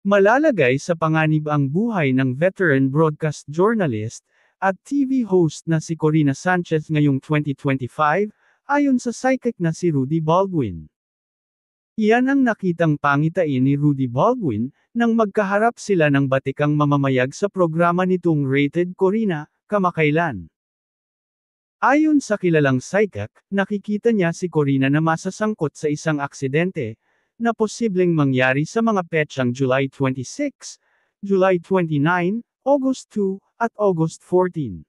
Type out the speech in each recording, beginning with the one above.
Malalagay sa panganib ang buhay ng veteran broadcast journalist at TV host na si Corina Sanchez ngayong 2025, ayon sa psychic na si Rudy Baldwin. Iyan ang nakitang pangitain ni Rudy Baldwin, nang magkaharap sila ng batikang mamamayag sa programa nitong Rated Corina, kamakailan. Ayon sa kilalang psychic, nakikita niya si Corina na masasangkot sa isang aksidente, na posibleng mangyari sa mga petsang July 26, July 29, August 2, at August 14.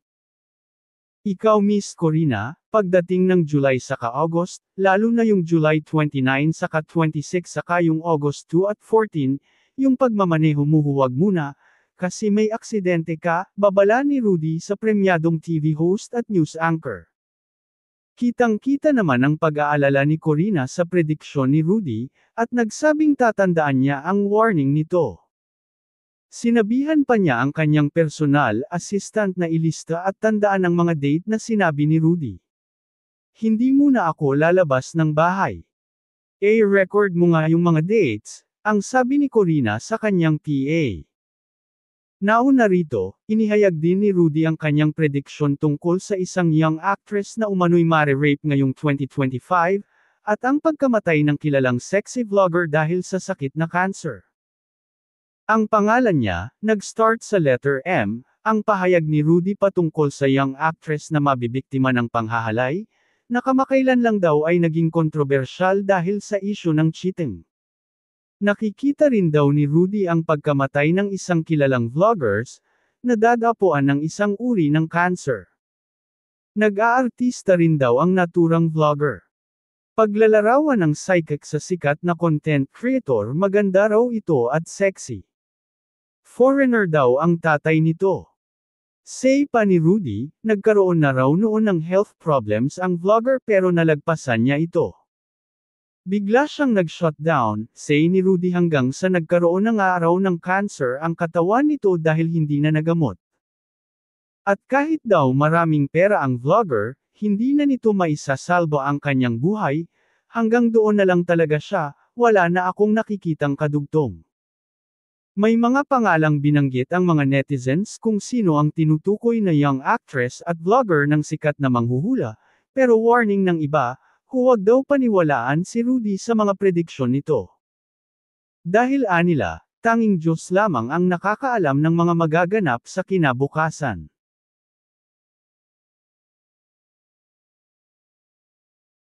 Ikaw Miss Corina, pagdating ng July saka August, lalo na yung July 29 saka 26 saka yung August 2 at 14, yung pagmamaneho mo huwag muna, kasi may aksidente ka, babala ni Rudy sa premyadong TV host at news anchor. Kitang-kita naman ang pag-aalala ni Corina sa prediksyon ni Rudy, at nagsabing tatandaan niya ang warning nito. Sinabihan pa niya ang kanyang personal assistant na ilista at tandaan ang mga date na sinabi ni Rudy. Hindi muna ako lalabas ng bahay. I-record mo nga yung mga dates, ang sabi ni Corina sa kanyang PA. Nauna rito, inihayag din ni Rudy ang kanyang prediksyon tungkol sa isang young actress na umano'y mare-rape ngayong 2025, at ang pagkamatay ng kilalang sexy vlogger dahil sa sakit na cancer. Ang pangalan niya, nag-start sa letter M, ang pahayag ni Rudy patungkol sa young actress na mabibiktima ng panghahalay, na kamakailan lang daw ay naging kontrobersyal dahil sa isyu ng cheating. Nakikita rin daw ni Rudy ang pagkamatay ng isang kilalang vloggers, na dadapuan ng isang uri ng cancer. Nag-aartista rin daw ang naturang vlogger. Paglalarawan ng psychic sa sikat na content creator, maganda raw ito at sexy. Foreigner daw ang tatay nito. Say pa ni Rudy, nagkaroon na raw noon ng health problems ang vlogger pero nalagpasan niya ito. Bigla siyang nag-shutdown, say ni Rudy hanggang sa nagkaroon ng araw ng cancer ang katawan nito dahil hindi na nagamot. At kahit daw maraming pera ang vlogger, hindi na nito maisasalba ang kanyang buhay, hanggang doon na lang talaga siya, wala na akong nakikitang kadugtong. May mga pangalang binanggit ang mga netizens kung sino ang tinutukoy na young actress at vlogger ng sikat na manghuhula, pero warning ng iba, huwag daw paniwalaan si Rudy sa mga prediksyon nito. Dahil anila, tanging Diyos lamang ang nakakaalam ng mga magaganap sa kinabukasan.